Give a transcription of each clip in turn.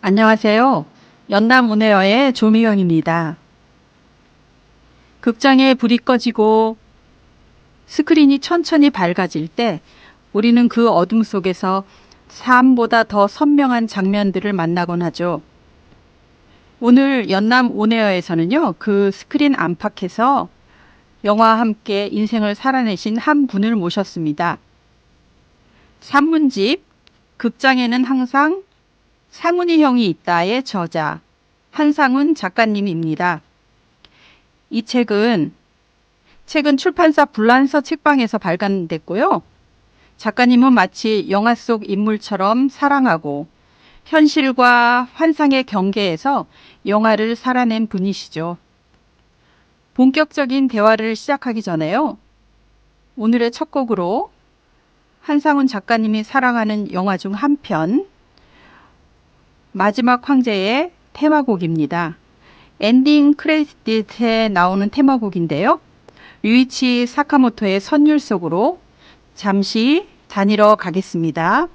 안녕하세요. 연남문해어의 조미영입니다. 극장에 불이 꺼지고 스크린이 천천히 밝아질 때 우리는 그 어둠 속에서 삶보다 더 선명한 장면들을 만나곤 하죠. 오늘 연남온에어에서는요, 그 스크린 안팎에서 영화와 함께 인생을 살아내신 한 분을 모셨습니다. 산문집, 극장에는 항상 상훈이 형이 있다의 저자, 한상훈 작가님입니다. 이 책은 최근 출판사 불란서 책방에서 발간됐고요. 작가님은 마치 영화 속 인물처럼 사랑하고 현실과 환상의 경계에서 영화를 살아낸 분이시죠. 본격적인 대화를 시작하기 전에요. 오늘의 첫 곡으로 한상훈 작가님이 사랑하는 영화 중 한 편, 마지막 황제의 테마곡입니다. 엔딩 크레딧에 나오는 테마곡인데요. 류이치 사카모토의 선율 속으로 잠시 다니러 가겠습니다.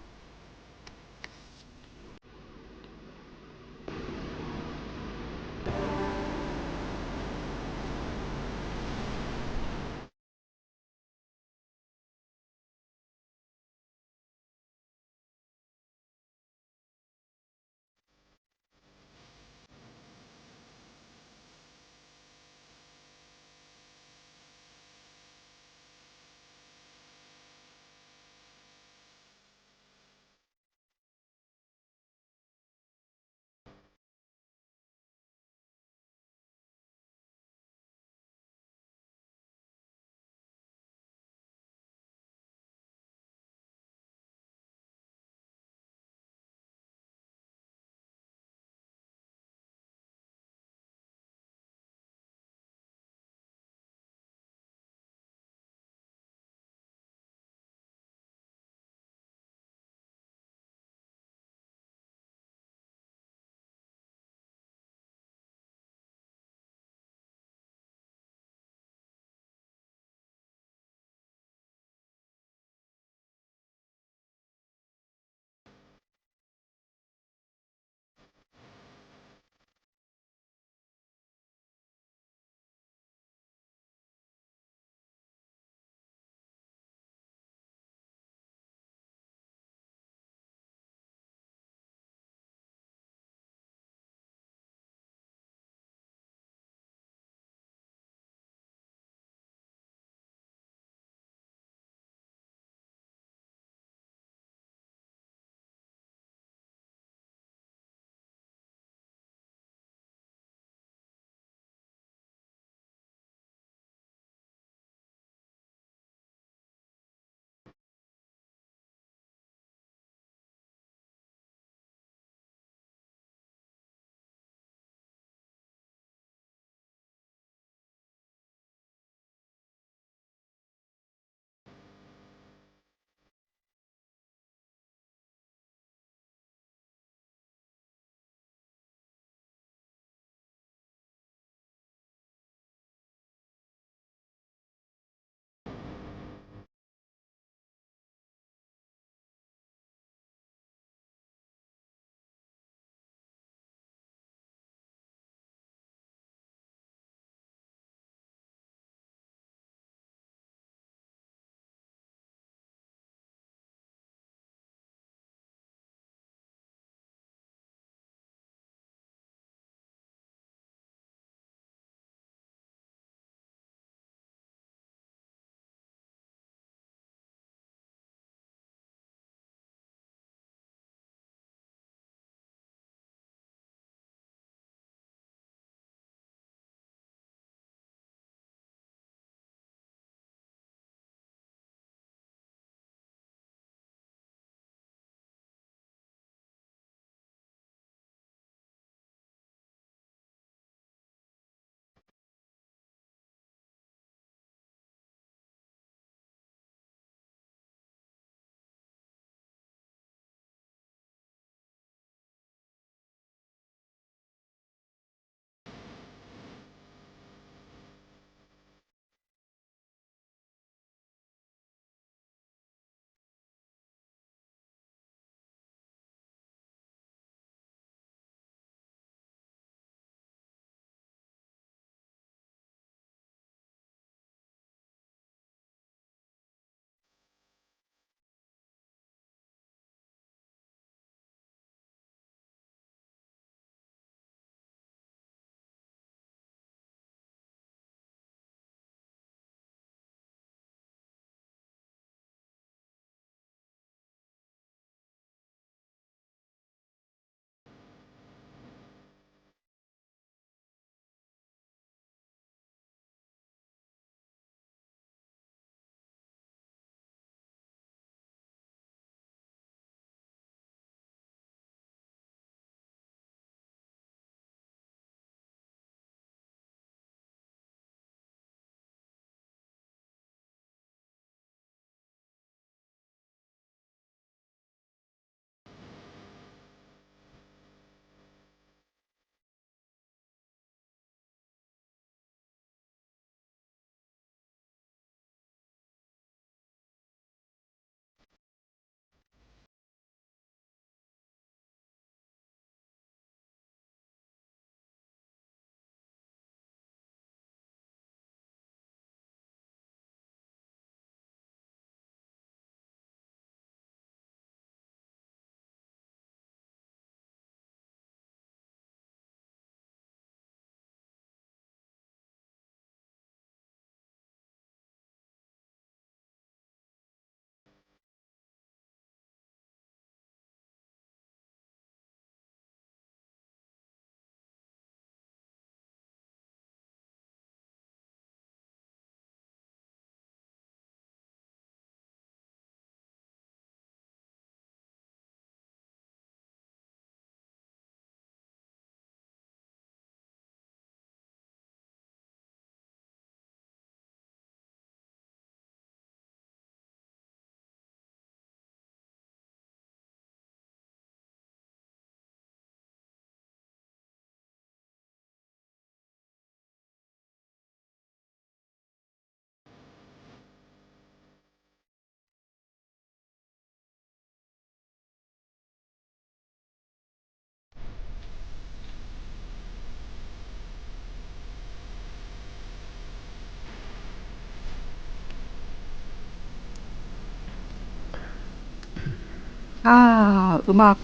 음악,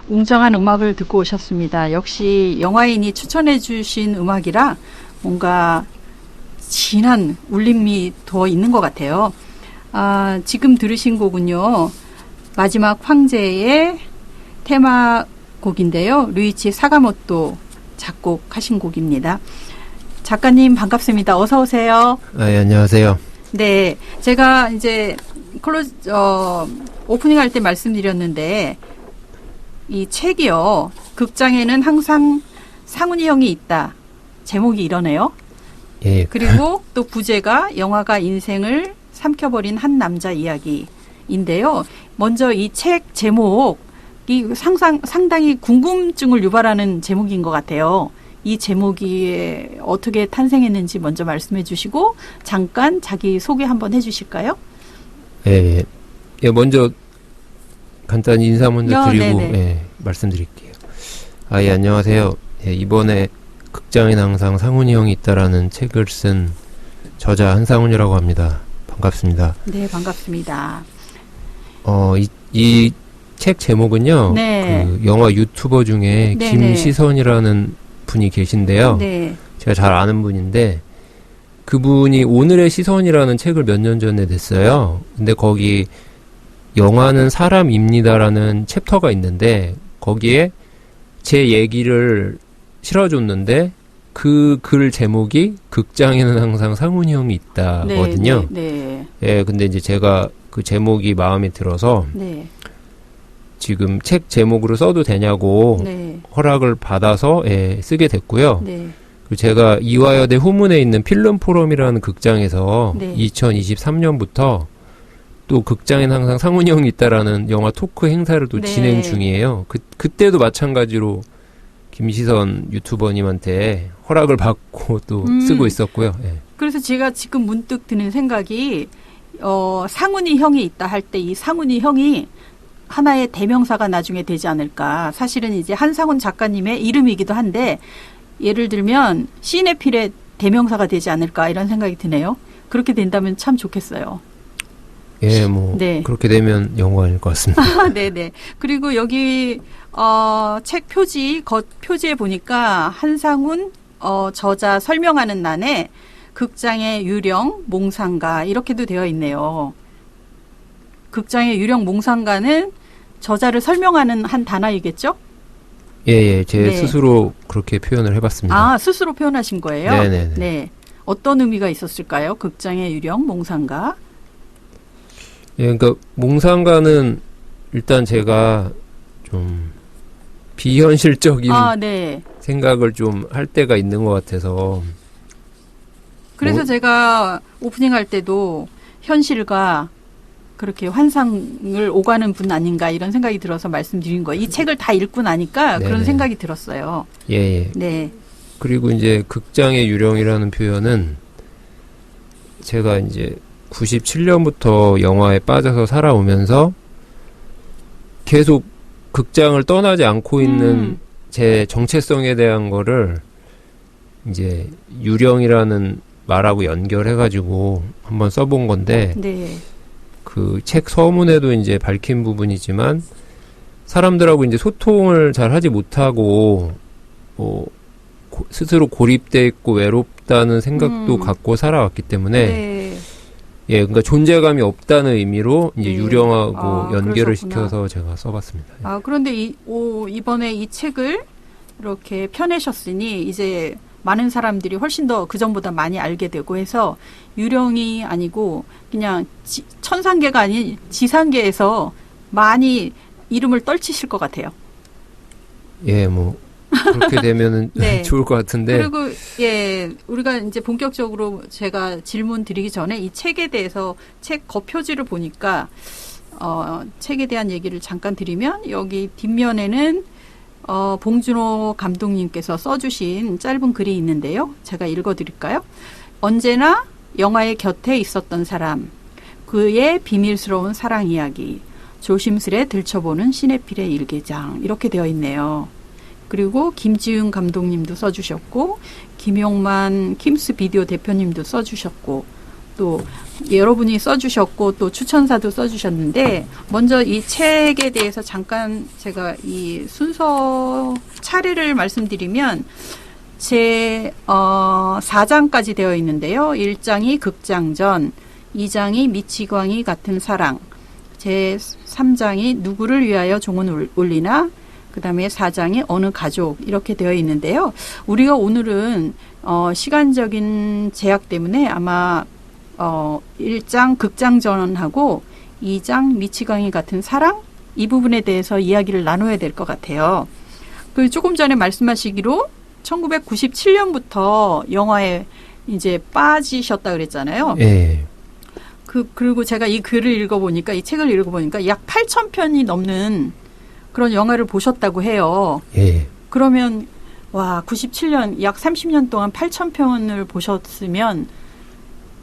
웅장한 음악을 듣고 오셨습니다. 역시 영화인이 추천해 주신 음악이라 뭔가 진한 울림이 더 있는 것 같아요. 지금 들으신 곡은요, 마지막 황제의 테마곡인데요. 루이치 사가모토 작곡하신 곡입니다. 작가님 반갑습니다. 어서 오세요. 예, 안녕하세요. 네, 제가 이제 오프닝 할 때 말씀드렸는데 이 책이요, 극장에는 항상 상훈이 형이 있다. 제목이 이러네요. 예. 그리고 또 부제가 영화가 인생을 삼켜버린 한 남자 이야기인데요. 먼저 이 책 제목이 상당히 궁금증을 유발하는 제목인 것 같아요. 이 제목이 어떻게 탄생했는지 먼저 말씀해 주시고 잠깐 자기 소개 한번 해 주실까요? 예. 예, 먼저 간단히 인사 먼저 드리고 말씀드릴게요. 예, 안녕하세요. 예, 이번에 극장엔 항상 상훈이 형이 있다라는 책을 쓴 저자 한상훈이라고 합니다. 반갑습니다. 네, 반갑습니다. 이 책 제목은요. 네. 그 영화 유튜버 중에 네, 김시선이라는 분이 계신데요. 네. 제가 잘 아는 분인데 그분이 오늘의 시선이라는 책을 몇 년 전에 냈어요. 근데 거기 영화는 사람입니다라는 챕터가 있는데 거기에 제 얘기를 실어줬는데 그 글 제목이 극장에는 항상 상훈이 형이 있다거든요. 네. 예, 근데 이제 제가 그 제목이 마음에 들어서 지금 책 제목으로 써도 되냐고 허락을 받아서 쓰게 됐고요. 그리고 제가 이화여대 후문에 있는 필름 포럼이라는 극장에서 2023년부터 또 극장엔 항상 상훈이 형이 있다라는 영화 토크 행사를 또 진행 중이에요. 그때도 마찬가지로 김시선 유튜버님한테 허락을 받고 또 쓰고 있었고요. 예. 그래서 제가 지금 문득 드는 생각이 상훈이 형이 있다 할 때 이 상훈이 형이 하나의 대명사가 나중에 되지 않을까. 사실은 이제 한상훈 작가님의 이름이기도 한데 예를 들면 시네필의 대명사가 되지 않을까 이런 생각이 드네요. 그렇게 된다면 참 좋겠어요. 예, 그렇게 되면 영광일 것 같습니다. 네네. 그리고 여기 책 표지 표지에 보니까 한상훈 저자 설명하는 난에 극장의 유령 몽상가 이렇게도 되어 있네요. 극장의 유령 몽상가는 저자를 설명하는 한 단어이겠죠? 예, 제 스스로 그렇게 표현을 해봤습니다. 스스로 표현하신 거예요? 네네. 네. 어떤 의미가 있었을까요? 극장의 유령 몽상가. 예, 그러니까 몽상가는 일단 제가 좀 비현실적인 생각을 좀 할 때가 있는 것 같아서. 그래서 제가 오프닝 할 때도 현실과 그렇게 환상을 오가는 분 아닌가 이런 생각이 들어서 말씀드린 거예요. 이 책을 다 읽고 나니까 그런 생각이 들었어요. 예. 네. 그리고 이제 극장의 유령이라는 표현은 제가 이제 97년부터 영화에 빠져서 살아오면서 계속 극장을 떠나지 않고 있는 제 정체성에 대한 거를 이제 유령이라는 말하고 연결해가지고 한번 써본 건데 그 책 서문에도 이제 밝힌 부분이지만 사람들하고 이제 소통을 잘 하지 못하고 스스로 고립돼 있고 외롭다는 생각도 갖고 살아왔기 때문에 예, 그러니까 존재감이 없다는 의미로 이제 유령하고 연결을 시켜서 제가 써봤습니다. 그런데 이번에 이 책을 이렇게 펴내셨으니 이제 많은 사람들이 훨씬 더 그전보다 많이 알게 되고 해서 유령이 아니고 그냥 천상계가 아닌 지상계에서 많이 이름을 떨치실 것 같아요. 예, 그렇게 되면은 좋을 것 같은데. 그리고 우리가 이제 본격적으로 제가 질문 드리기 전에 이 책에 대해서 책 겉표지를 보니까 책에 대한 얘기를 잠깐 드리면 여기 뒷면에는 봉준호 감독님께서 써주신 짧은 글이 있는데요. 제가 읽어드릴까요? 언제나 영화의 곁에 있었던 사람, 그의 비밀스러운 사랑 이야기, 조심스레 들춰보는 시네필의 일기장 이렇게 되어 있네요. 그리고 김지윤 감독님도 써주셨고 김용만 킴스 비디오 대표님도 써주셨고 또 여러분이 써주셨고 또 추천사도 써주셨는데 먼저 이 책에 대해서 잠깐 제가 이 순서 차례를 말씀드리면 제 4장까지 되어 있는데요. 1장이 극장전, 2장이 미치광이 같은 사랑, 제 3장이 누구를 위하여 종은 울리나, 그 다음에 4장이 어느 가족 이렇게 되어 있는데요. 우리가 오늘은 시간적인 제약 때문에 아마 1장 극장전하고 2장 미치광이 같은 사랑 이 부분에 대해서 이야기를 나눠야 될 것 같아요. 그 조금 전에 말씀하시기로 1997년부터 영화에 이제 빠지셨다 그랬잖아요. 예. 그리고 제가 이 글을 읽어보니까, 이 책을 읽어보니까 약 8,000편이 넘는 그런 영화를 보셨다고 해요. 예. 그러면, 97년, 약 30년 동안 8,000편을 보셨으면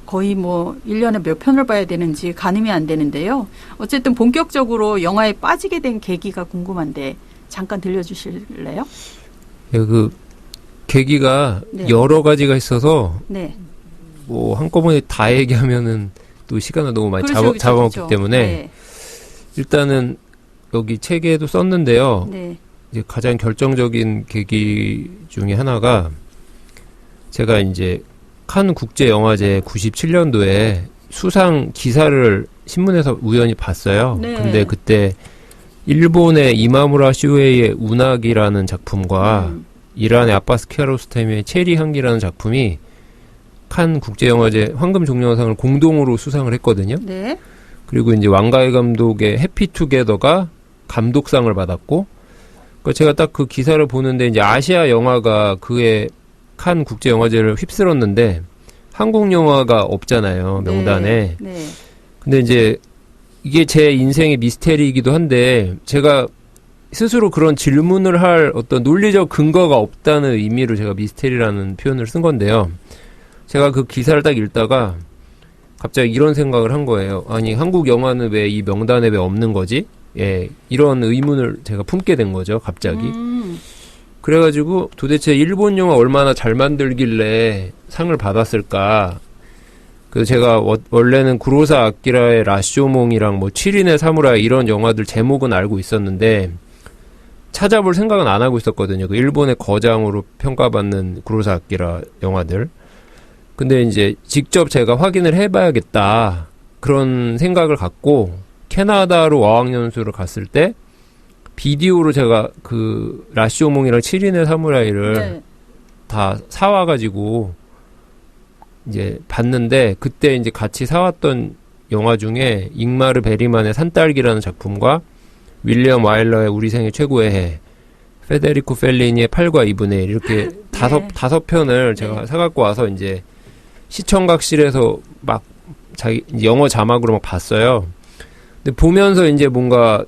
거의 뭐 1년에 몇 편을 봐야 되는지 가늠이 안 되는데요. 어쨌든 본격적으로 영화에 빠지게 된 계기가 궁금한데 잠깐 들려주실래요? 예, 그 계기가 네. 여러 가지가 있어서 네. 뭐 한꺼번에 다 얘기하면은 또 시간을 너무 많이 잡아먹기 때문에 네. 일단은 여기 책에도 썼는데요. 네. 이제 가장 결정적인 계기 중에 하나가 제가 이제 칸 국제영화제 97년도에 수상 기사를 신문에서 우연히 봤어요. 네. 근데 그때 일본의 이마무라 쇼헤이의 운하기라는 작품과 이란의 아바스 키아로스타미의 체리 향기라는 작품이 칸 국제영화제 황금종려상을 공동으로 수상을 했거든요. 네. 그리고 이제 왕가희 감독의 해피투게더가 감독상을 받았고, 그러니까 제가 딱 그 기사를 보는데 이제 아시아 영화가 그해 칸 국제영화제를 휩쓸었는데 한국 영화가 없잖아요, 명단에. 네. 네. 근데 이제 이게 제 인생의 미스테리이기도 한데 제가 스스로 그런 질문을 할 어떤 논리적 근거가 없다는 의미로 제가 미스테리라는 표현을 쓴 건데요. 제가 그 기사를 딱 읽다가 갑자기 이런 생각을 한 거예요. 아니, 한국 영화는 왜 이 명단에 왜 없는 거지? 예, 이런 의문을 제가 품게 된 거죠, 갑자기. 그래가지고 도대체 일본 영화 얼마나 잘 만들길래 상을 받았을까. 그래서 제가 원래는 구로사 아키라의 라쇼몽이랑 뭐 7인의 사무라이 이런 영화들 제목은 알고 있었는데 찾아볼 생각은 안 하고 있었거든요. 그 일본의 거장으로 평가받는 구로사 아키라 영화들. 근데 이제 직접 제가 확인을 해봐야겠다. 그런 생각을 갖고 캐나다로 어학연수를 갔을 때 비디오로 제가 그 라쇼몽이랑 7인의 사무라이를 네. 다 사와가지고 이제 봤는데 그때 이제 같이 사왔던 영화 중에 잉마르 베리만의 산딸기라는 작품과 윌리엄 와일러의 우리 생애 최고의 해, 페데리코 펠리니의 8과 2분의 1 이렇게 다섯 편을 제가 사갖고 와서 이제 시청각실에서 막 자기 영어 자막으로 막 봤어요. 근데 보면서 이제 뭔가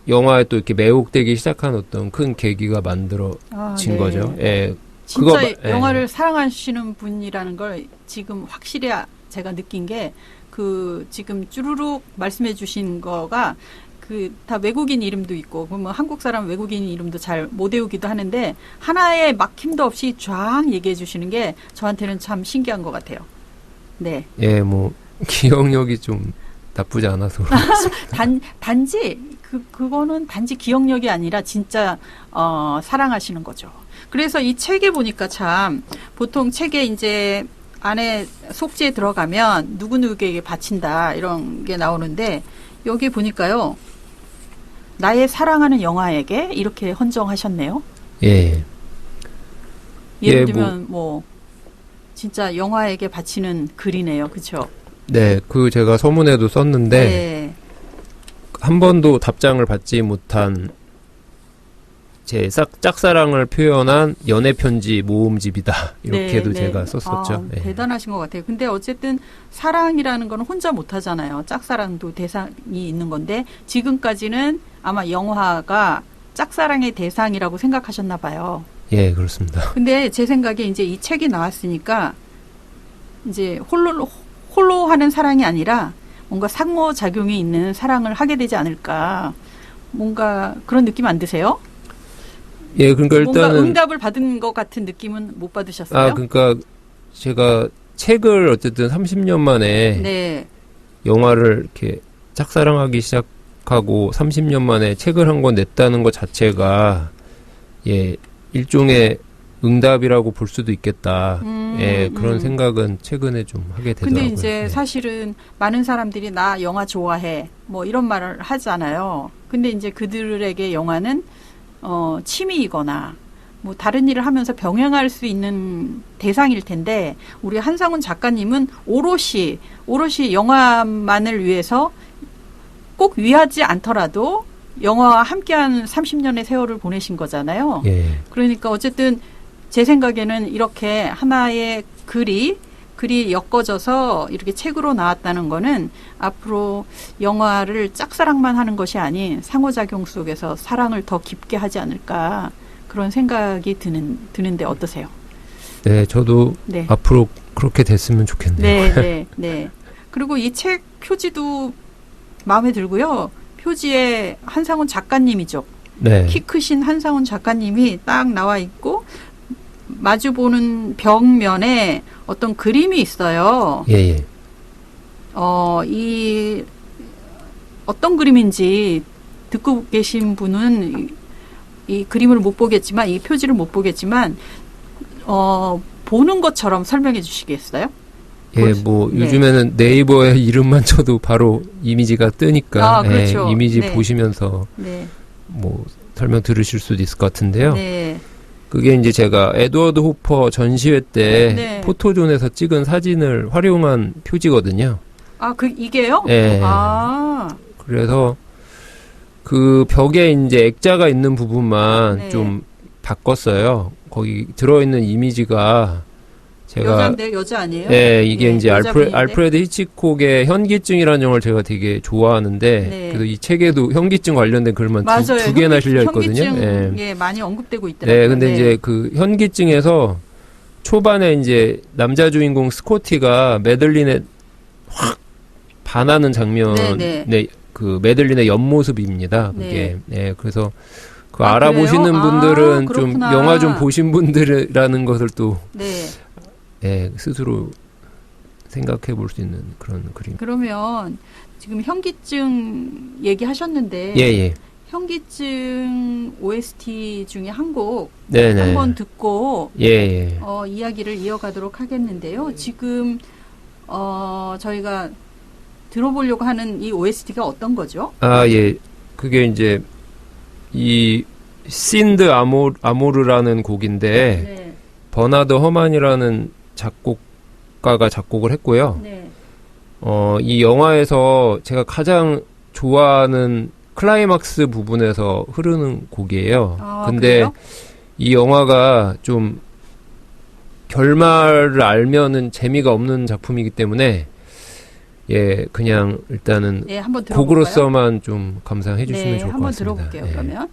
영화에 또 이렇게 매혹되기 시작한 어떤 큰 계기가 만들어진 거죠. 예. 진짜 그거, 영화를 사랑하시는 분이라는 걸 지금 확실히 제가 느낀 게 그 지금 쭈루룩 말씀해 주신 거가 그 다 외국인 이름도 있고 뭐 한국 사람 외국인 이름도 잘 못 외우기도 하는데 하나의 막힘도 없이 쫙 얘기해 주시는 게 저한테는 참 신기한 것 같아요. 네. 예, 뭐 기억력이 좀 나쁘지 않아서 단지 그거는 단지 기억력이 아니라 진짜 사랑하시는 거죠. 그래서 이 책에 보니까 참 보통 책에 이제 안에 속지에 들어가면 누구누구에게 바친다 이런 게 나오는데 여기 보니까요. 나의 사랑하는 영화에게 이렇게 헌정하셨네요. 예. 예를 들면 뭐 진짜 영화에게 바치는 글이네요. 그렇죠? 네, 그 제가 서문에도 썼는데 네. 한 번도 답장을 받지 못한 제 짝사랑을 표현한 연애편지 모음집이다. 이렇게도 제가 썼었죠. 네. 대단하신 것 같아요. 근데 어쨌든 사랑이라는 건 혼자 못하잖아요. 짝사랑도 대상이 있는 건데 지금까지는 아마 영화가 짝사랑의 대상이라고 생각하셨나 봐요. 예, 그렇습니다. 근데 제 생각에 이제 이 책이 나왔으니까 이제 홀로 하는 사랑이 아니라 뭔가 상호작용이 있는 사랑을 하게 되지 않을까. 뭔가 그런 느낌 안 드세요? 예, 그러니까 일단은 뭔가 응답을 받은 것 같은 느낌은 못 받으셨어요? 그러니까 제가 책을 어쨌든 30년 만에 네. 영화를 이렇게 짝사랑하기 시작하고 30년 만에 책을 한 권 냈다는 것 자체가 예, 일종의 응답이라고 볼 수도 있겠다. 예, 그런 생각은 최근에 좀 하게 되더라고요. 근데 이제 네. 사실은 많은 사람들이 나 영화 좋아해. 뭐 이런 말을 하잖아요. 근데 이제 그들에게 영화는 취미이거나 뭐 다른 일을 하면서 병행할 수 있는 대상일 텐데 우리 한상훈 작가님은 오롯이 영화만을 위해서 꼭 위하지 않더라도 영화와 함께한 30년의 세월을 보내신 거잖아요. 예. 그러니까 어쨌든 제 생각에는 이렇게 하나의 글이 엮어져서 이렇게 책으로 나왔다는 거는 앞으로 영화를 짝사랑만 하는 것이 아닌 상호작용 속에서 사랑을 더 깊게 하지 않을까 그런 생각이 드는데 어떠세요? 네, 저도 네. 앞으로 그렇게 됐으면 좋겠네요. 네. 그리고 이 책 표지도 마음에 들고요. 표지에 한상훈 작가님이죠. 네. 키 크신 한상훈 작가님이 딱 나와 있고 마주보는 벽면에 어떤 그림이 있어요. 예. 이 어떤 그림인지 듣고 계신 분은 이 그림을 못 보겠지만 이 표지를 못 보겠지만 보는 것처럼 설명해 주시겠어요? 예, 뭐 요즘에는 네이버에 이름만 쳐도 바로 이미지가 뜨니까 그렇죠. 예, 이미지 보시면서 뭐 설명 들으실 수도 있을 것 같은데요. 네. 그게 이제 제가 에드워드 호퍼 전시회 때 포토존에서 찍은 사진을 활용한 표지거든요. 이게요? 예. 그래서 그 벽에 이제 액자가 있는 부분만 좀 바꿨어요. 거기 들어있는 이미지가 제가 여자인데 여자 아니에요? 네, 이게 이제 알프레드 히치콕의 현기증이라는 영화를 제가 되게 좋아하는데 그래서 이 책에도 현기증 관련된 글만 두 개나 실려 있거든요. 현기증 많이 언급되고 있더라고요. 네, 근데 이제 그 현기증에서 초반에 이제 남자 주인공 스코티가 매들린에 확 반하는 장면, 그 매들린의 옆모습입니다. 그게 그래서 그 알아보시는 분들은 좀 영화 좀 보신 분들이라는 것을 또 스스로 생각해 볼 수 있는 그런 그림. 그러면 지금 현기증 얘기하셨는데 현기증 OST 중에 한 곡 한번 듣고 이야기를 이어가도록 하겠는데요. 지금 저희가 들어보려고 하는 이 OST가 어떤 거죠? 그게 이제 이 신드 아모르라는 곡인데 버나드 허만이라는 작곡가가 작곡을 했고요. 이 영화에서 제가 가장 좋아하는 클라이막스 부분에서 흐르는 곡이에요. 근데 그래요? 이 영화가 좀 결말을 알면은 재미가 없는 작품이기 때문에 그냥 일단은 한번 들어볼까요? 곡으로서만 좀 감상해 주시면 좋을 것 한번 같습니다. 들어볼게요. 그러면.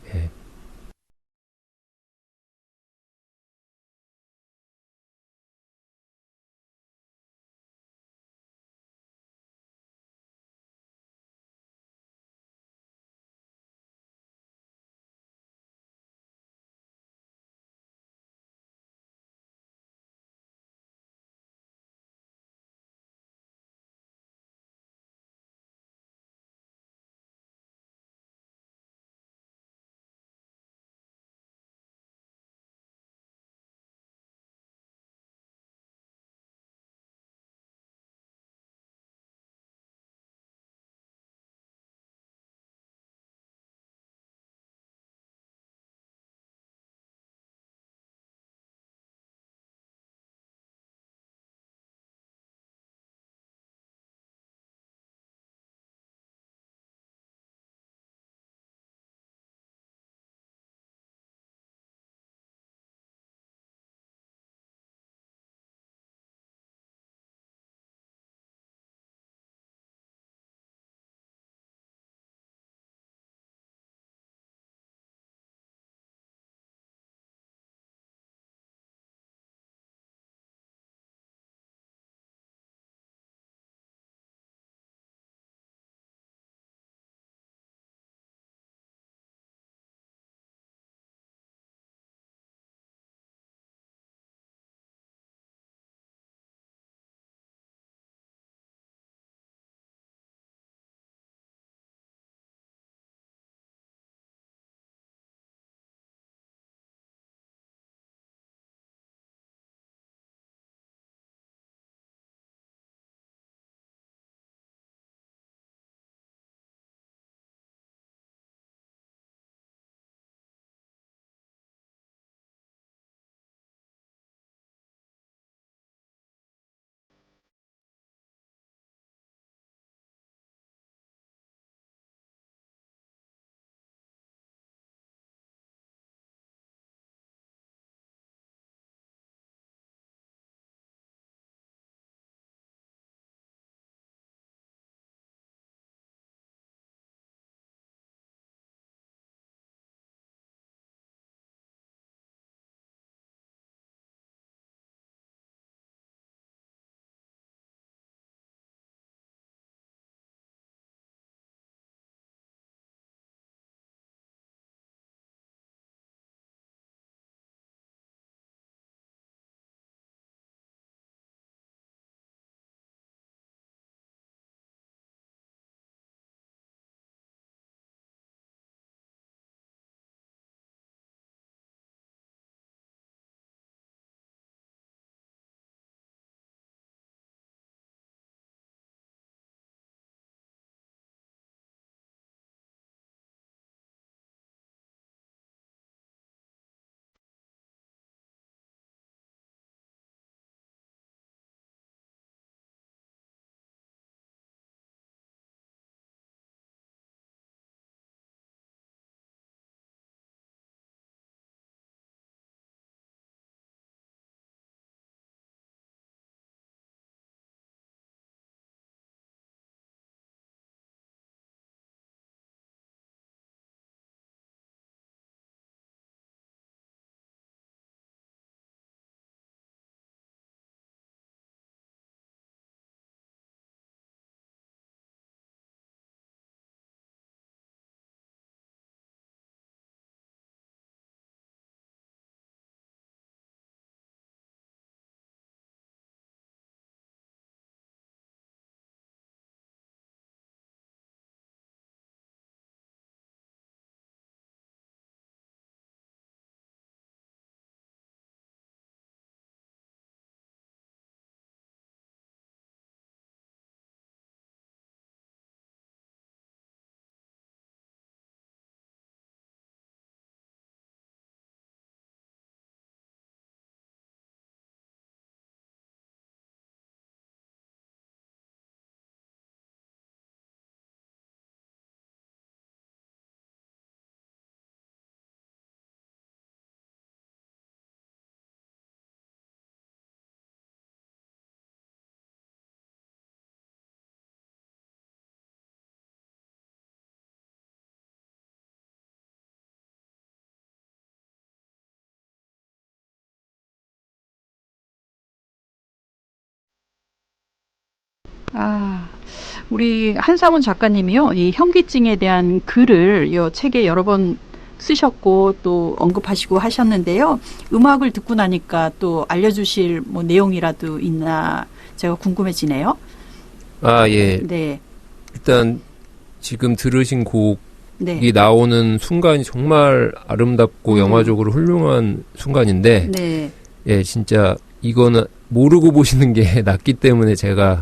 우리 한상훈 작가님이요, 이 현기증에 대한 글을 이 책에 여러 번 쓰셨고 또 언급하시고 하셨는데요. 음악을 듣고 나니까 또 알려주실 뭐 내용이라도 있나 제가 궁금해지네요. 예. 네. 일단 지금 들으신 곡이 네. 나오는 순간이 정말 아름답고 영화적으로 훌륭한 순간인데, 네. 예, 진짜 이거는 모르고 보시는 게 낫기 때문에 제가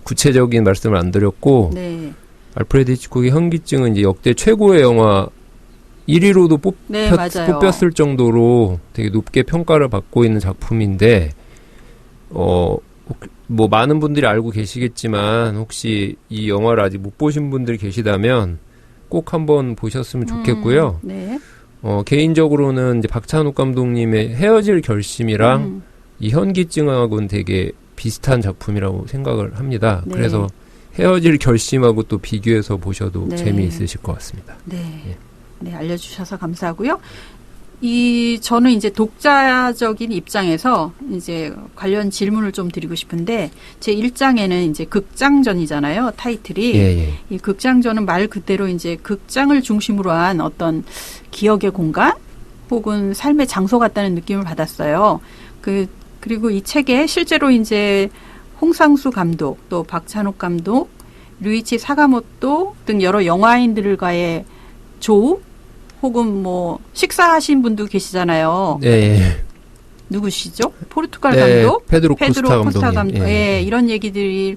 구체적인 말씀을 안 드렸고, 네. 알프레드 히치콕의 현기증은 이제 역대 최고의 영화 1위로도 뽑혔을 정도로 되게 높게 평가를 받고 있는 작품인데, 뭐 많은 분들이 알고 계시겠지만 혹시 이 영화를 아직 못 보신 분들이 계시다면 꼭 한번 보셨으면 좋겠고요. 네. 개인적으로는 이제 박찬욱 감독님의 헤어질 결심이랑 이 현기증하고는 되게 비슷한 작품이라고 생각을 합니다. 네. 그래서 헤어질 결심하고 또 비교해서 보셔도 네. 재미있으실 것 같습니다. 네. 예. 네, 알려주셔서 감사하고요. 저는 이제 독자적인 입장에서 이제 관련 질문을 좀 드리고 싶은데, 제 1장에는 이제 극장전이잖아요, 타이틀이. 예. 이 극장전은 말 그대로 이제 극장을 중심으로 한 어떤 기억의 공간 혹은 삶의 장소 같다는 느낌을 받았어요. 그리고 이 책에 실제로 이제 홍상수 감독, 또 박찬욱 감독, 류이치 사가모토 등 여러 영화인들과의 조우 혹은 뭐 식사하신 분도 계시잖아요. 네. 누구시죠? 포르투갈 감독, 페드로 코스타 감독님. 감독. 예, 이런 얘기들을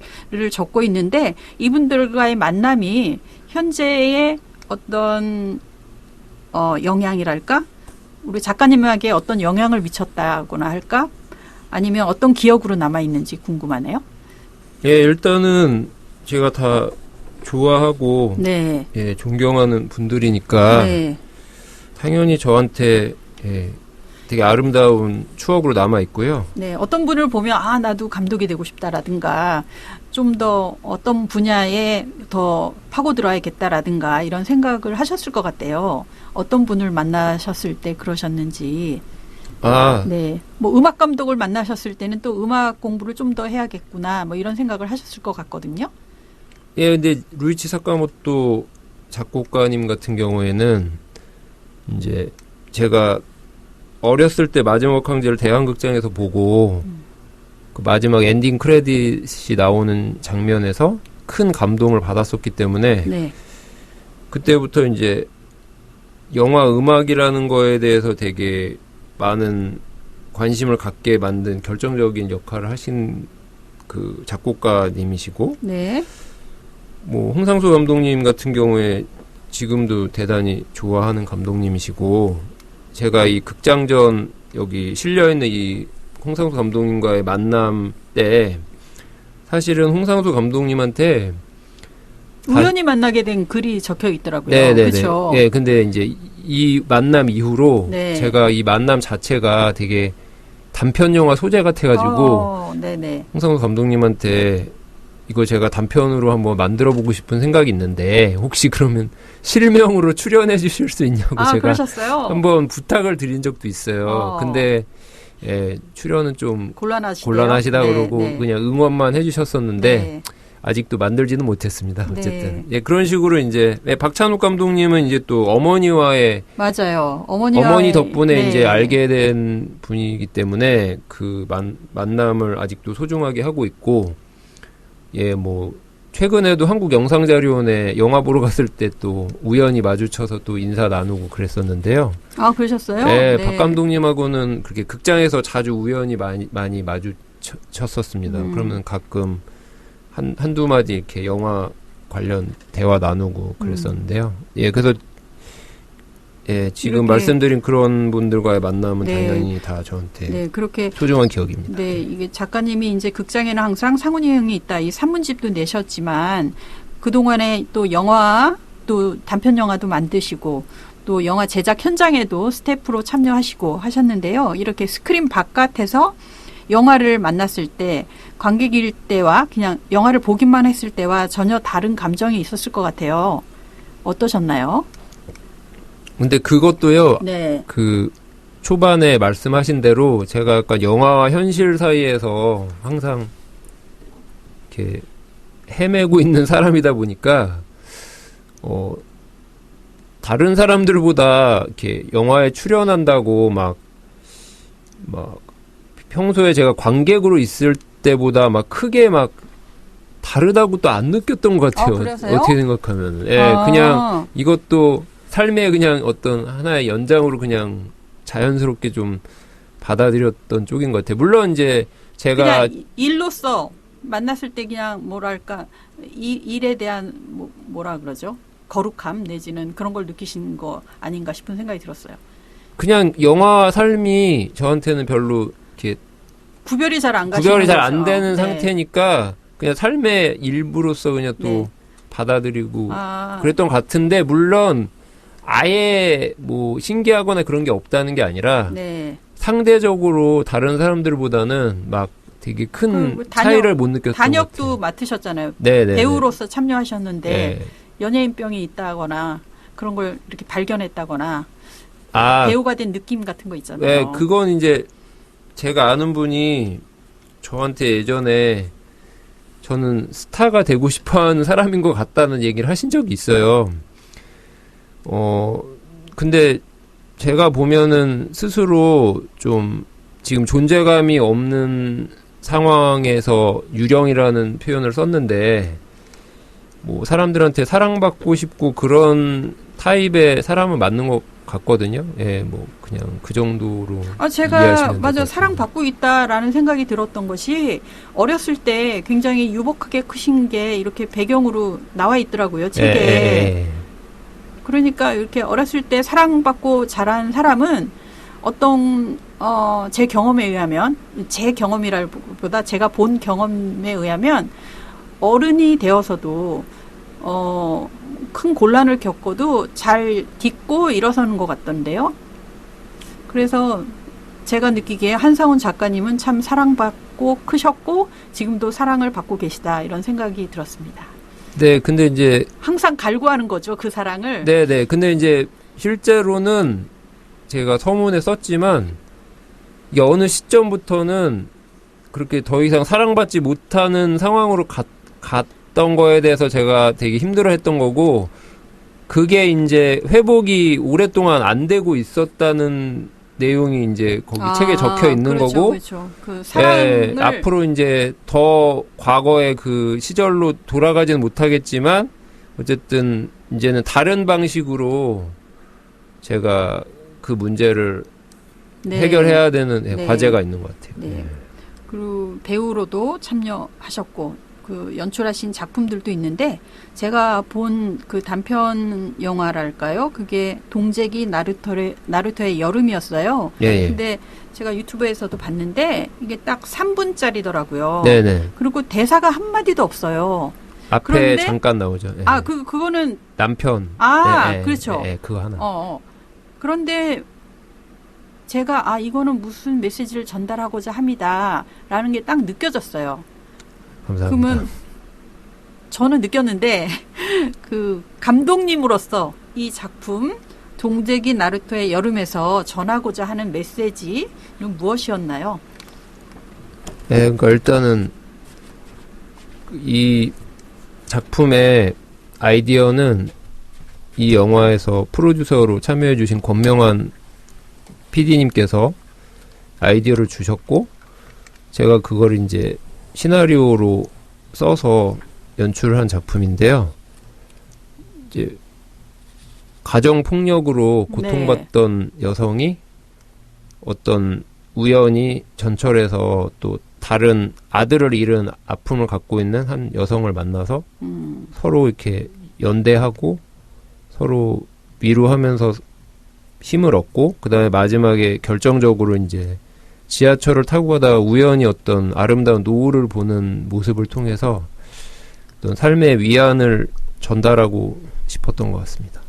적고 있는데 이분들과의 만남이 현재의 어떤 영향이랄까? 우리 작가님에게 어떤 영향을 미쳤다거나 할까? 아니면 어떤 기억으로 남아 있는지 궁금하네요. 예, 일단은 제가 다 좋아하고 네. 예, 존경하는 분들이니까 네. 당연히 저한테 되게 아름다운 추억으로 남아 있고요. 네, 어떤 분을 보면 나도 감독이 되고 싶다라든가 좀 더 어떤 분야에 더 파고들어야겠다라든가 이런 생각을 하셨을 것 같아요. 어떤 분을 만나셨을 때 그러셨는지. 네, 뭐 음악 감독을 만나셨을 때는 또 음악 공부를 좀 더 해야겠구나 뭐 이런 생각을 하셨을 것 같거든요. 예, 근데 루이치 사카모토 작곡가님 같은 경우에는 이제 제가 어렸을 때 마지막 황제를 대한극장에서 보고 그 마지막 엔딩 크레딧이 나오는 장면에서 큰 감동을 받았었기 때문에 네. 그때부터 이제 영화 음악이라는 거에 대해서 되게 많은 관심을 갖게 만든 결정적인 역할을 하신 그 작곡가님이시고, 네. 뭐 홍상수 감독님 같은 경우에 지금도 대단히 좋아하는 감독님이시고, 제가 이 극장전 여기 실려있는 이 홍상수 감독님과의 만남 때 사실은 홍상수 감독님한테 우연히 만나게 된 글이 적혀 있더라고요. 네네네. 그렇죠. 예, 근데 이제 이 만남 이후로 네. 제가 이 만남 자체가 되게 단편 영화 소재 같아가지고 네네. 홍상수 감독님한테 이거 제가 단편으로 한번 만들어보고 싶은 생각이 있는데 혹시 그러면 실명으로 출연해 주실 수 있냐고 제가 그러셨어요? 한번 부탁을 드린 적도 있어요. 근데 예, 출연은 좀 곤란하시다 그러고 그냥 응원만 해주셨었는데 네. 아직도 만들지는 못했습니다. 어쨌든 예, 그런 식으로 이제 박찬욱 감독님은 이제 또 어머니와의 맞아요. 어머니 덕분에 네. 이제 알게 된 분이기 때문에 그 만남을 아직도 소중하게 하고 있고, 예, 뭐 최근에도 한국영상자료원에 영화 보러 갔을 때 또 우연히 마주쳐서 또 인사 나누고 그랬었는데요. 그러셨어요? 네, 네. 박 감독님하고는 그렇게 극장에서 자주 우연히 많이 마주쳤었습니다. 그러면 가끔 한두 마디 이렇게 영화 관련 대화 나누고 그랬었는데요. 예, 그래서 예, 지금 말씀드린 그런 분들과의 만남은 당연히 다 저한테 그렇게 소중한 기억입니다. 네, 이게 작가님이 이제 극장에는 항상 상훈이 형이 있다. 이 산문집도 내셨지만 그동안에 또 영화 또 단편 영화도 만드시고 또 영화 제작 현장에도 스태프로 참여하시고 하셨는데요. 이렇게 스크린 바깥에서 영화를 만났을 때 관객일 때와 그냥 영화를 보기만 했을 때와 전혀 다른 감정이 있었을 것 같아요. 어떠셨나요? 근데 그것도요. 네. 그 초반에 말씀하신 대로 제가 약간 영화와 현실 사이에서 항상 이렇게 헤매고 있는 사람이다 보니까 다른 사람들보다 이렇게 영화에 출연한다고 막 평소에 제가 관객으로 있을 때보다 막 크게 막 다르다고 또 안 느꼈던 것 같아요. 그래서요? 어떻게 생각하면. 그냥 이것도 삶의 그냥 어떤 하나의 연장으로 그냥 자연스럽게 좀 받아들였던 쪽인 것 같아요. 물론 이제 제가 그냥 일로서 만났을 때 그냥 뭐랄까 일에 대한 뭐라 그러죠? 거룩함 내지는 그런 걸 느끼신 거 아닌가 싶은 생각이 들었어요. 그냥 영화 삶이 저한테는 별로 이렇게 구별이 잘 안 되는 상태니까 그냥 삶의 일부로서 그냥 또 받아들이고 그랬던 것 같은데, 물론 아예 뭐 신기하거나 그런 게 없다는 게 아니라 상대적으로 다른 사람들보다는 막 되게 큰 차이를 못 느꼈던 것 같아요. 단역도 맡으셨잖아요. 네네. 배우로서 참여하셨는데 연예인병이 있다거나 그런 걸 이렇게 발견했다거나 배우가 된 느낌 같은 거 있잖아요. 네, 그건 이제 제가 아는 분이 저한테 예전에 저는 스타가 되고 싶어하는 사람인 것 같다는 얘기를 하신 적이 있어요. 근데 제가 보면은 스스로 좀 지금 존재감이 없는 상황에서 유령이라는 표현을 썼는데, 뭐 사람들한테 사랑받고 싶고 그런 타입의 사람은 맞는 것 같거든요. 뭐 그냥 그 정도로. 제가 맞아 사랑받고 있다라는 생각이 들었던 것이 어렸을 때 굉장히 유복하게 크신 게 이렇게 배경으로 나와 있더라고요, 책에. 그러니까 이렇게 어렸을 때 사랑받고 자란 사람은 어떤 제 경험에 의하면, 제 경험이라기보다 제가 본 경험에 의하면 어른이 되어서도 큰 곤란을 겪어도 잘 딛고 일어서는 것 같던데요. 그래서 제가 느끼기에 한상훈 작가님은 참 사랑받고 크셨고 지금도 사랑을 받고 계시다, 이런 생각이 들었습니다. 네, 근데 이제 항상 갈구하는 거죠, 그 사랑을. 네. 근데 이제 실제로는 제가 서문에 썼지만 이게 어느 시점부터는 그렇게 더 이상 사랑받지 못하는 상황으로 갔던 거에 대해서 제가 되게 힘들어했던 거고, 그게 이제 회복이 오랫동안 안 되고 있었다는 내용이 이제 거기 책에 적혀 있는 거고, 그렇죠. 그 사랑을 앞으로 이제 더 과거의 그 시절로 돌아가지는 못하겠지만 어쨌든 이제는 다른 방식으로 제가 그 문제를 해결해야 되는 과제가 있는 것 같아요. 그리고 배우로도 참여하셨고 그 연출하신 작품들도 있는데, 제가 본 그 단편 영화랄까요? 그게 동재기 나루토의 여름이었어요. 근데 제가 유튜브에서도 봤는데 이게 딱 3분짜리더라고요. 그리고 대사가 한마디도 없어요. 앞에 그런데, 잠깐 나오죠. 그거는 남편. 그렇죠. 그거 하나. 그런데 제가 이거는 무슨 메시지를 전달하고자 합니다라는 게 딱 느껴졌어요. 감사합니다. 그러면 저는 느꼈는데 그 감독님으로서 이 작품 동재기 나루토의 여름에서 전하고자 하는 메시지는 무엇이었나요? 그러니까 일단은 이 작품의 아이디어는 이 영화에서 프로듀서로 참여해 주신 권명환 PD님께서 아이디어를 주셨고, 제가 그걸 이제 시나리오로 써서 연출한 작품인데요. 이제 가정 폭력으로 고통받던 여성이 어떤 우연히 전철에서 또 다른 아들을 잃은 아픔을 갖고 있는 한 여성을 만나서 서로 이렇게 연대하고 서로 위로하면서 힘을 얻고, 그 다음에 마지막에 결정적으로 이제 지하철을 타고 가다가 우연히 어떤 아름다운 노을을 보는 모습을 통해서 어떤 삶의 위안을 전달하고 싶었던 것 같습니다.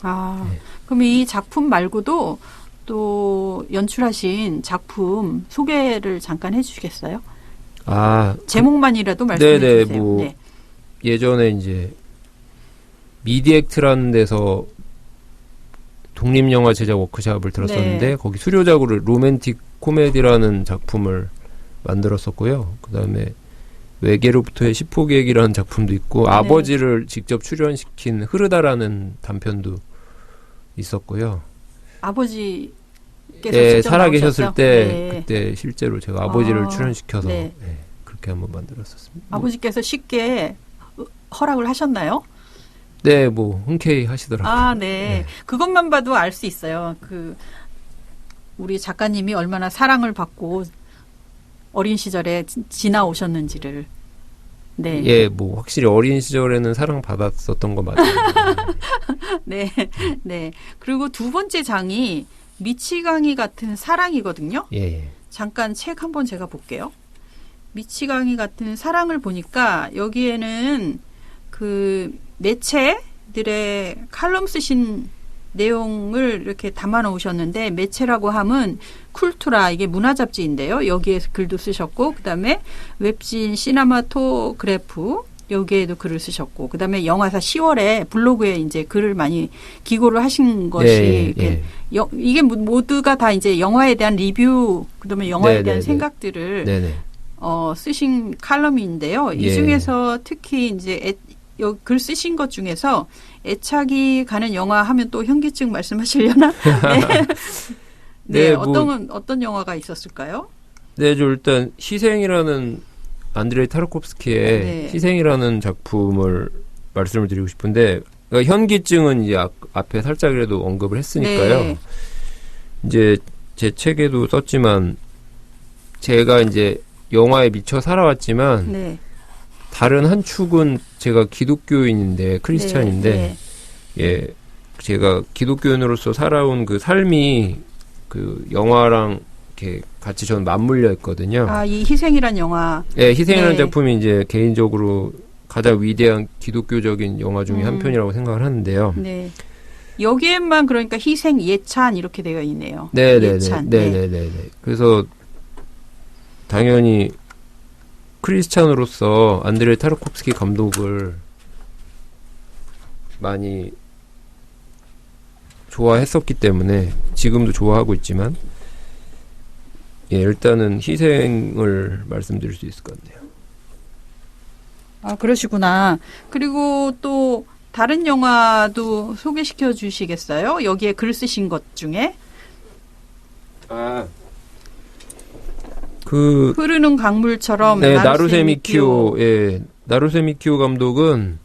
그럼 이 작품 말고도 또 연출하신 작품 소개를 잠깐 해주시겠어요? 제목만이라도 말씀해 주세요. 예전에 이제 미디액트라는 데서 독립영화 제작 워크숍을 들었었는데 거기 수료작으로 로맨틱 코미디라는 작품을 만들었었고요. 그 다음에 외계로부터의 시포기획이라는 작품도 있고 네. 아버지를 직접 출연시킨 흐르다라는 단편도 있었고요. 아버지께서 예, 직접 살아계셨을 나오셨죠? 때 네. 그때 실제로 제가 아버지를 아, 출연시켜서 네. 예, 그렇게 한번 만들었었습니다. 아버지께서 쉽게 허락을 하셨나요? 네, 뭐 흔쾌히 하시더라고요. 아, 네. 그것만 봐도 알 수 있어요. 우리 작가님이 얼마나 사랑을 받고 어린 시절에 지나오셨는지를. 네. 예, 뭐 확실히 어린 시절에는 사랑받았었던 거 맞아요. 네. 네. 그리고 두 번째 장이 미치광이 같은 사랑이거든요. 예, 예. 잠깐 책 한번 제가 볼게요. 미치광이 같은 사랑을 보니까 여기에는 그 매체들의 칼럼 쓰신 내용을 이렇게 담아 놓으셨는데, 매체라고 하면 쿨투라, 이게 문화 잡지인데요. 여기에서 글도 쓰셨고, 그다음에 웹진 시나마토그래프, 여기에도 글을 쓰셨고, 그다음에 영화사 10월에 블로그에 이제 글을 많이 기고를 하신 것이 이게 모두가 다 이제 영화에 대한 리뷰, 그다음에 영화에 대한 생각들을 쓰신 칼럼인데요. 이 중에서 특히 이제 글 쓰신 것 중에서 애착이 가는 영화 하면 또 현기증 말씀하시려나? 네. 네, 어떤 영화가 있었을까요? 네, 저 일단 희생이라는 안드레이 타르코프스키의 희생이라는 작품을 말씀을 드리고 싶은데, 그러니까 현기증은 이제 앞에 살짝이라도 언급을 했으니까요. 네. 이제 제 책에도 썼지만 제가 이제 영화에 미쳐 살아왔지만 다른 한 축은 제가 기독교인인데 크리스찬인데 예, 제가 기독교인으로서 살아온 그 삶이 그 영화랑 이렇게 같이 저는 맞물려 있거든요. 아, 이 희생이란 영화. 예, 희생이라는 작품이 이제 개인적으로 가장 위대한 기독교적인 영화 중에 한 편이라고 생각을 하는데요. 네. 여기에만 그러니까 희생, 예찬 이렇게 되어 있네요. 네네네. 예찬. 네네네. 그래서 당연히 크리스찬으로서 안드레이 타르코프스키 감독을 많이 좋아했었기 때문에 지금도 좋아하고 있지만 예, 일단은 희생을 말씀드릴 수 있을 것 같네요. 아, 그러시구나. 그리고 또 다른 영화도 소개시켜 주시겠어요? 여기에 글 쓰신 것 중에? 흐르는 강물처럼. 네, 나루세 미키오. 예, 나루세 미키오 감독은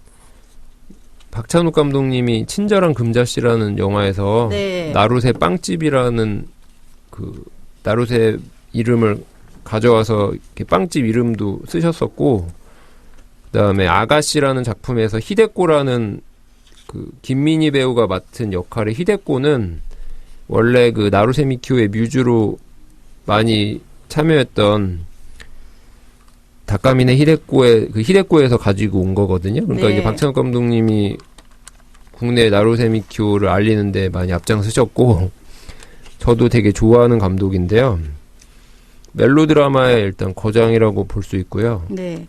박찬욱 감독님이 친절한 금자씨라는 영화에서 나루세 빵집이라는 그 나루세 이름을 가져와서 이렇게 빵집 이름도 쓰셨었고, 그다음에 아가씨라는 작품에서 히데코라는 그 김민희 배우가 맡은 역할의 히데코는 원래 그 나루세 미키오의 뮤즈로 많이 참여했던 다카미네 히데코에서 가지고 온 거거든요. 그러니까 이게 박찬욱 감독님이 국내 나루세 미키오를 알리는데 많이 앞장서셨고, 저도 되게 좋아하는 감독인데요. 멜로드라마의 일단 거장이라고 볼 수 있고요. 네.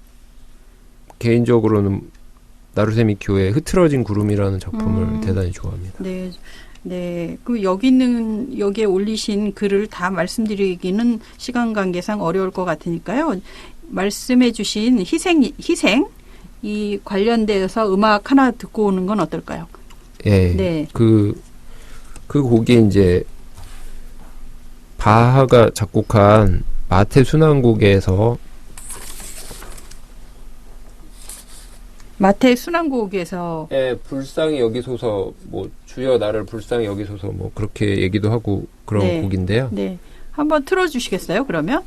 개인적으로는 나루세 미키오의 흐트러진 구름이라는 작품을 대단히 좋아합니다. 네. 네. 여기에 올리신 글을 다 말씀드리기는 시간 관계상 어려울 것 같으니까요. 말씀해 주신 희생, 이 관련돼서 음악 하나 듣고 오는 건 어떨까요? 예. 네. 그 곡이 이제 바하가 작곡한 마테 순환곡에서 예, 불쌍히 여기소서, 뭐 주여 나를 불쌍히 여기소서, 뭐 그렇게 얘기도 하고 그런 곡인데요. 네, 한번 틀어주시겠어요? 그러면?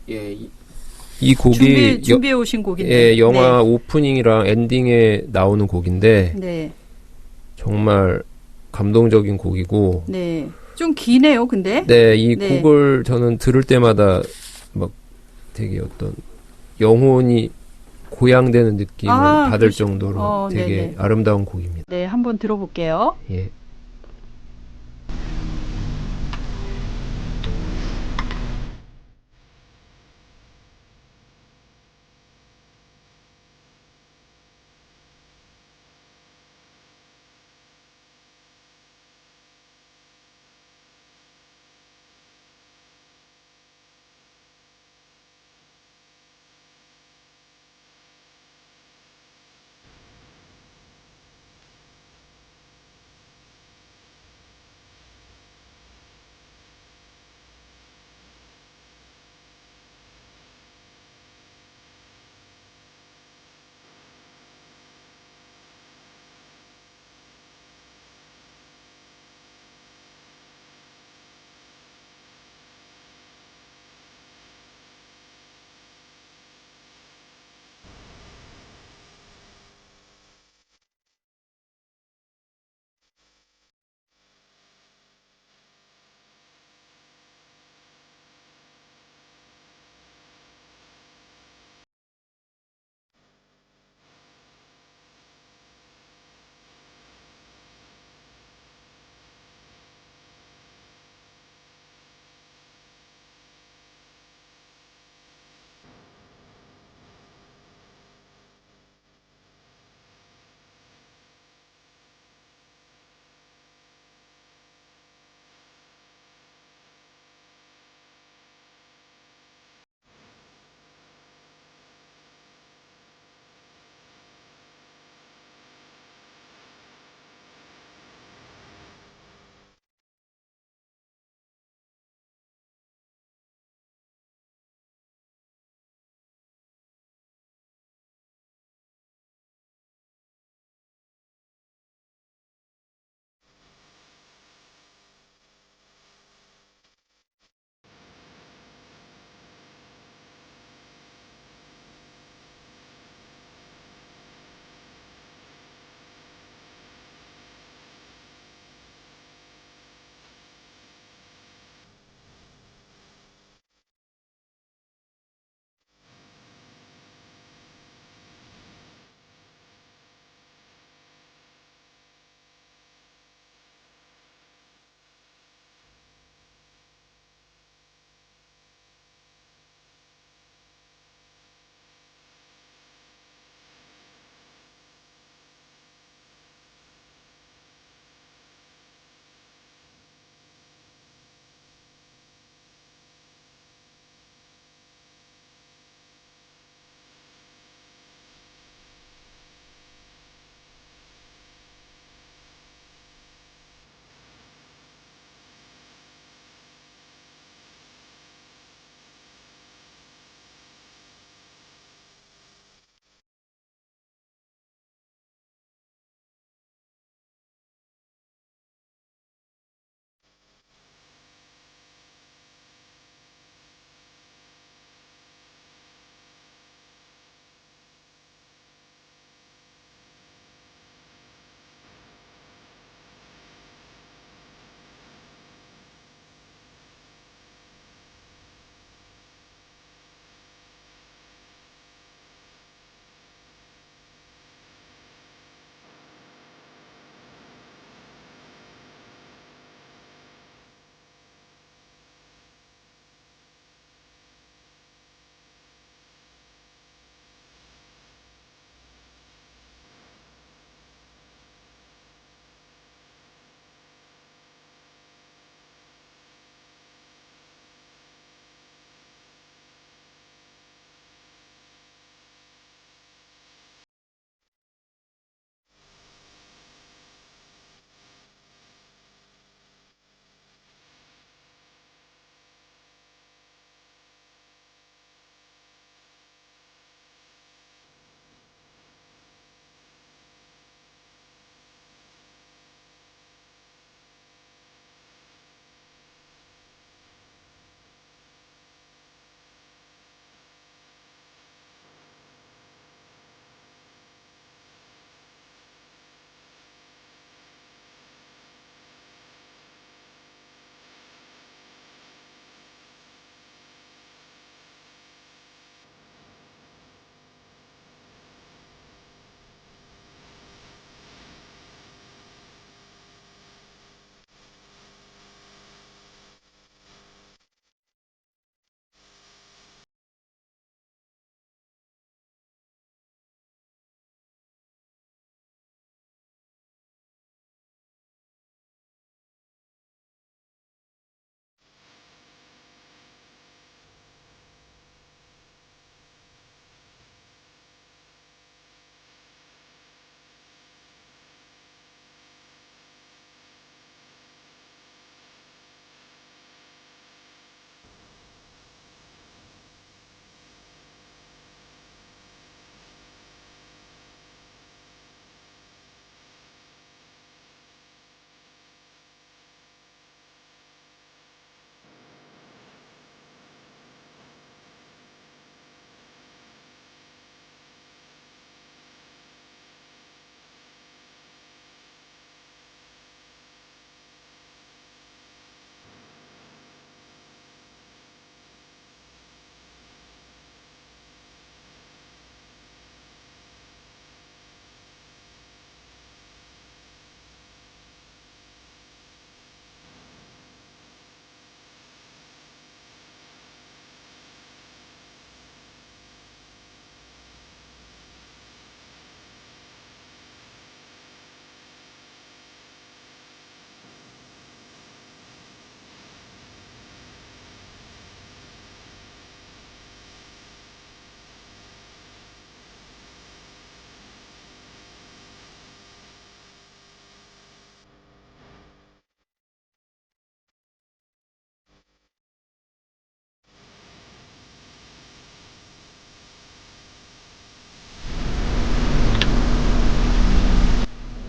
예, 이 곡이 준비해 오신 곡인데. 예, 영화 오프닝이랑 엔딩에 나오는 곡인데, 정말 감동적인 곡이고. 네, 좀 기네요, 근데. 네, 이 곡을 저는 들을 때마다 막 되게 어떤 영혼이 고양되는 느낌을 받을 정도로 되게 아름다운 곡입니다. 네, 한번 들어볼게요. 예.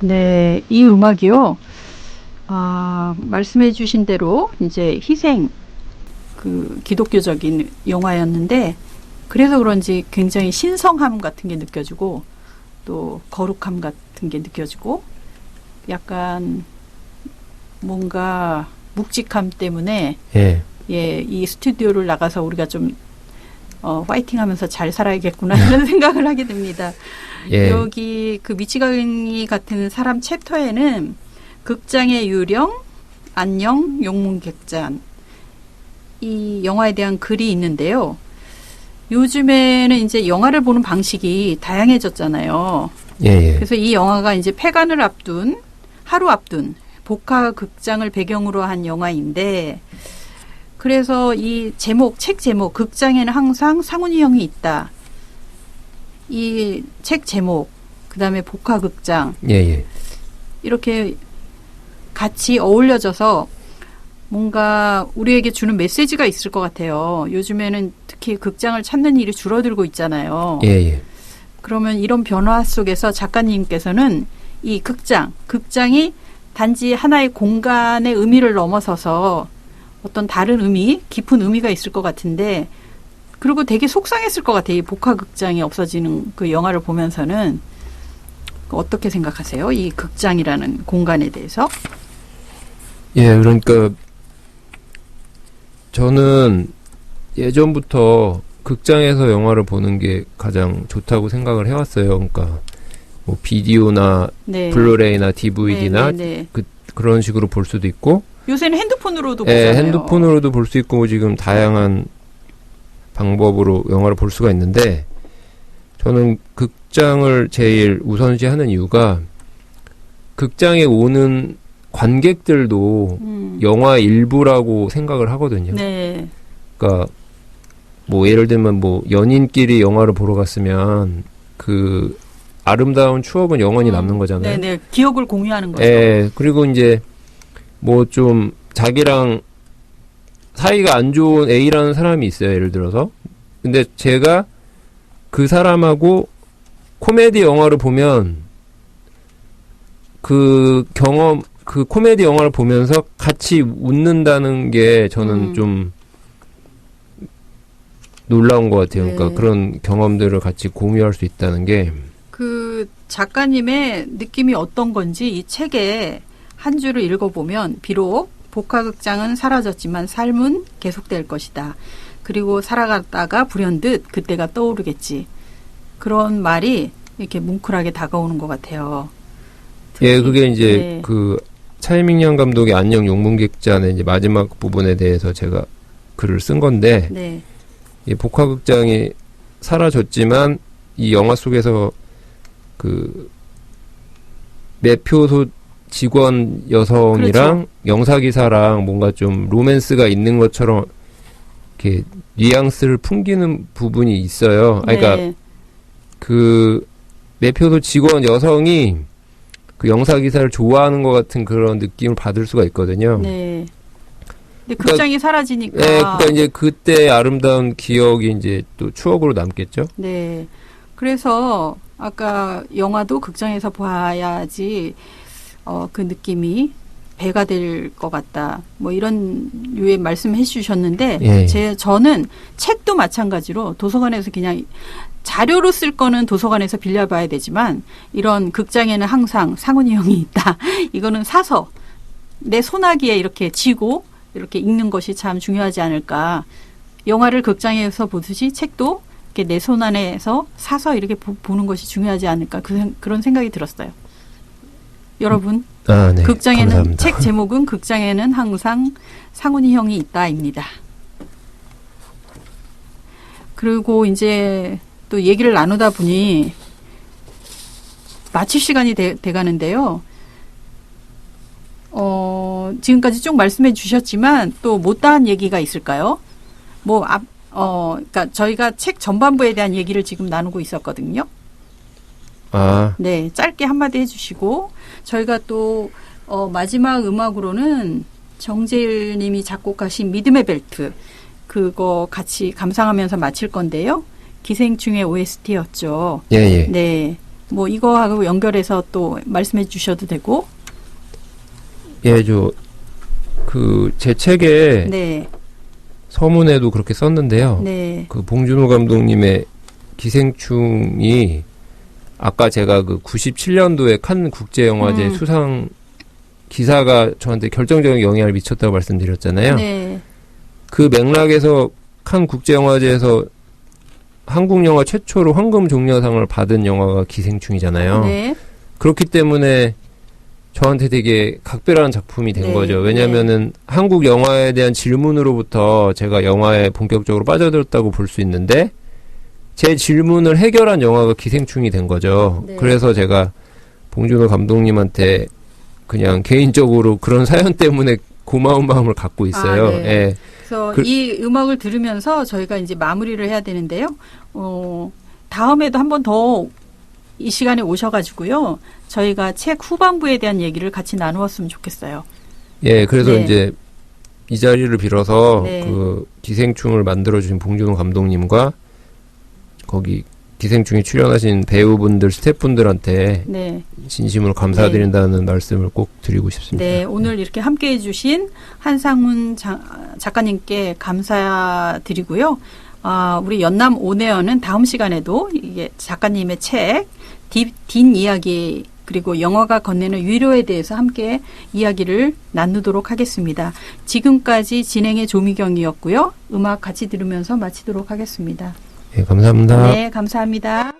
네, 이 음악이요. 말씀해 주신 대로 이제 희생, 그 기독교적인 영화였는데, 그래서 그런지 굉장히 신성함 같은 게 느껴지고, 또 거룩함 같은 게 느껴지고, 약간 뭔가 묵직함 때문에, 예. 예, 이 스튜디오를 나가서 우리가 좀, 파이팅 하면서 잘 살아야겠구나, 이런 생각을 하게 됩니다. 예. 여기 그 미치광이 같은 사람 챕터에는 극장의 유령, 안녕, 용문객잔 이 영화에 대한 글이 있는데요. 요즘에는 이제 영화를 보는 방식이 다양해졌잖아요. 예. 그래서 이 영화가 이제 폐관을 앞둔 하루 앞둔 복화 극장을 배경으로 한 영화인데 그래서 이 제목, 책 제목 극장에는 항상 상훈이 형이 있다. 이 책 제목, 그 다음에 복화극장 이렇게 같이 어울려져서 뭔가 우리에게 주는 메시지가 있을 것 같아요. 요즘에는 특히 극장을 찾는 일이 줄어들고 있잖아요. 그러면 이런 변화 속에서 작가님께서는 이 극장이 단지 하나의 공간의 의미를 넘어서서 어떤 다른 의미, 깊은 의미가 있을 것 같은데 그리고 되게 속상했을 것 같아요. 이 복화극장이 없어지는 그 영화를 보면서는. 어떻게 생각하세요? 이 극장이라는 공간에 대해서? 예, 그러니까 저는 예전부터 극장에서 영화를 보는 게 가장 좋다고 생각을 해왔어요. 그러니까 뭐 비디오나 블루레이나 DVD나 그런 식으로 볼 수도 있고 요새는 핸드폰으로도 보잖아요. 핸드폰으로도 볼 수 있고 지금 다양한 방법으로 영화를 볼 수가 있는데 저는 극장을 제일 우선시하는 이유가 극장에 오는 관객들도 영화 일부라고 생각을 하거든요. 네. 그러니까 뭐 예를 들면 뭐 연인끼리 영화를 보러 갔으면 그 아름다운 추억은 영원히 남는 거잖아요. 네네. 기억을 공유하는 거죠. 예. 그리고 이제 뭐 좀 자기랑 사이가 안 좋은 A라는 사람이 있어요. 예를 들어서. 근데 제가 그 사람하고 코미디 영화를 보면 그 코미디 영화를 보면서 같이 웃는다는 게 저는 좀 놀라운 것 같아요. 그러니까 그런 경험들을 같이 공유할 수 있다는 게. 그 작가님의 느낌이 어떤 건지 이 책에 한 줄을 읽어보면 비록 복화극장은 사라졌지만 삶은 계속될 것이다. 그리고 살아가다가 불현듯 그때가 떠오르겠지. 그런 말이 이렇게 뭉클하게 다가오는 것 같아요. 예, 그게 이제 그 차이밍양 감독의 안녕 용문객잔의 이제 마지막 부분에 대해서 제가 글을 쓴 건데, 이 복화극장이 사라졌지만 이 영화 속에서 그 매표소 직원 여성이랑 영사기사랑 뭔가 좀 로맨스가 있는 것처럼 이렇게 뉘앙스를 풍기는 부분이 있어요. 그러니까 그 매표소 직원 여성이 그 영사기사를 좋아하는 것 같은 그런 느낌을 받을 수가 있거든요. 네. 근데 극장이 사라지니까. 네, 그러니까 이제 그때 아름다운 기억이 이제 또 추억으로 남겠죠. 네. 그래서 아까 영화도 극장에서 봐야지 그 느낌이 배가 될 것 같다. 뭐 이런 유의 말씀해 주셨는데 저는 책도 마찬가지로 도서관에서 그냥 자료로 쓸 거는 도서관에서 빌려봐야 되지만 이런 극장에는 항상 상훈이 형이 있다. 이거는 사서 내 손아귀에 이렇게 쥐고 이렇게 읽는 것이 참 중요하지 않을까. 영화를 극장에서 보듯이 책도 이렇게 내 손 안에서 사서 이렇게 보는 것이 중요하지 않을까. 그런 생각이 들었어요. 여러분, 네. 극장에는 감사합니다. 책 제목은 극장에는 항상 상훈이 형이 있다입니다. 그리고 이제 또 얘기를 나누다 보니 마칠 시간이 돼가는데요. 지금까지 쭉 말씀해 주셨지만 또 못다한 얘기가 있을까요? 그러니까 저희가 책 전반부에 대한 얘기를 지금 나누고 있었거든요. 네, 짧게 한마디 해주시고 저희가 또 마지막 음악으로는 정재일 님이 작곡하신 믿음의 벨트 그거 같이 감상하면서 마칠 건데요. 기생충의 OST였죠. 예. 네, 뭐 이거하고 연결해서 또 말씀해 주셔도 되고. 예, 제 책에 네. 서문에도 그렇게 썼는데요. 네. 그 봉준호 감독님의 기생충이 아까 제가 그 97년도에 칸 국제영화제 수상 기사가 저한테 결정적인 영향을 미쳤다고 말씀드렸잖아요. 네. 그 맥락에서 칸 국제영화제에서 한국 영화 최초로 황금 종려상을 받은 영화가 기생충이잖아요. 네. 그렇기 때문에 저한테 되게 각별한 작품이 된 네. 거죠. 왜냐면은 한국 영화에 대한 질문으로부터 제가 영화에 본격적으로 빠져들었다고 볼 수 있는데 제 질문을 해결한 영화가 기생충이 된 거죠. 네. 그래서 제가 봉준호 감독님한테 그냥 개인적으로 그런 사연 때문에 고마운 마음을 갖고 있어요. 네. 예. 그래서 이 음악을 들으면서 저희가 이제 마무리를 해야 되는데요. 다음에도 한 번 더 이 시간에 오셔가지고요. 저희가 책 후반부에 대한 얘기를 같이 나누었으면 좋겠어요. 예, 그래서 네. 이제 이 자리를 빌어서 네. 그 기생충을 만들어주신 봉준호 감독님과 거기 기생충에 출연하신 배우분들, 스태프분들한테 네. 진심으로 감사드린다는 말씀을 꼭 드리고 싶습니다. 네, 오늘 이렇게 함께 해주신 한상문 작가님께 감사드리고요. 우리 연남 온에어는 다음 시간에도 이게 작가님의 책, 딘 이야기, 그리고 영화가 건네는 위로에 대해서 함께 이야기를 나누도록 하겠습니다. 지금까지 진행의 조미경이었고요. 음악 같이 들으면서 마치도록 하겠습니다. 네, 감사합니다. 네, 감사합니다.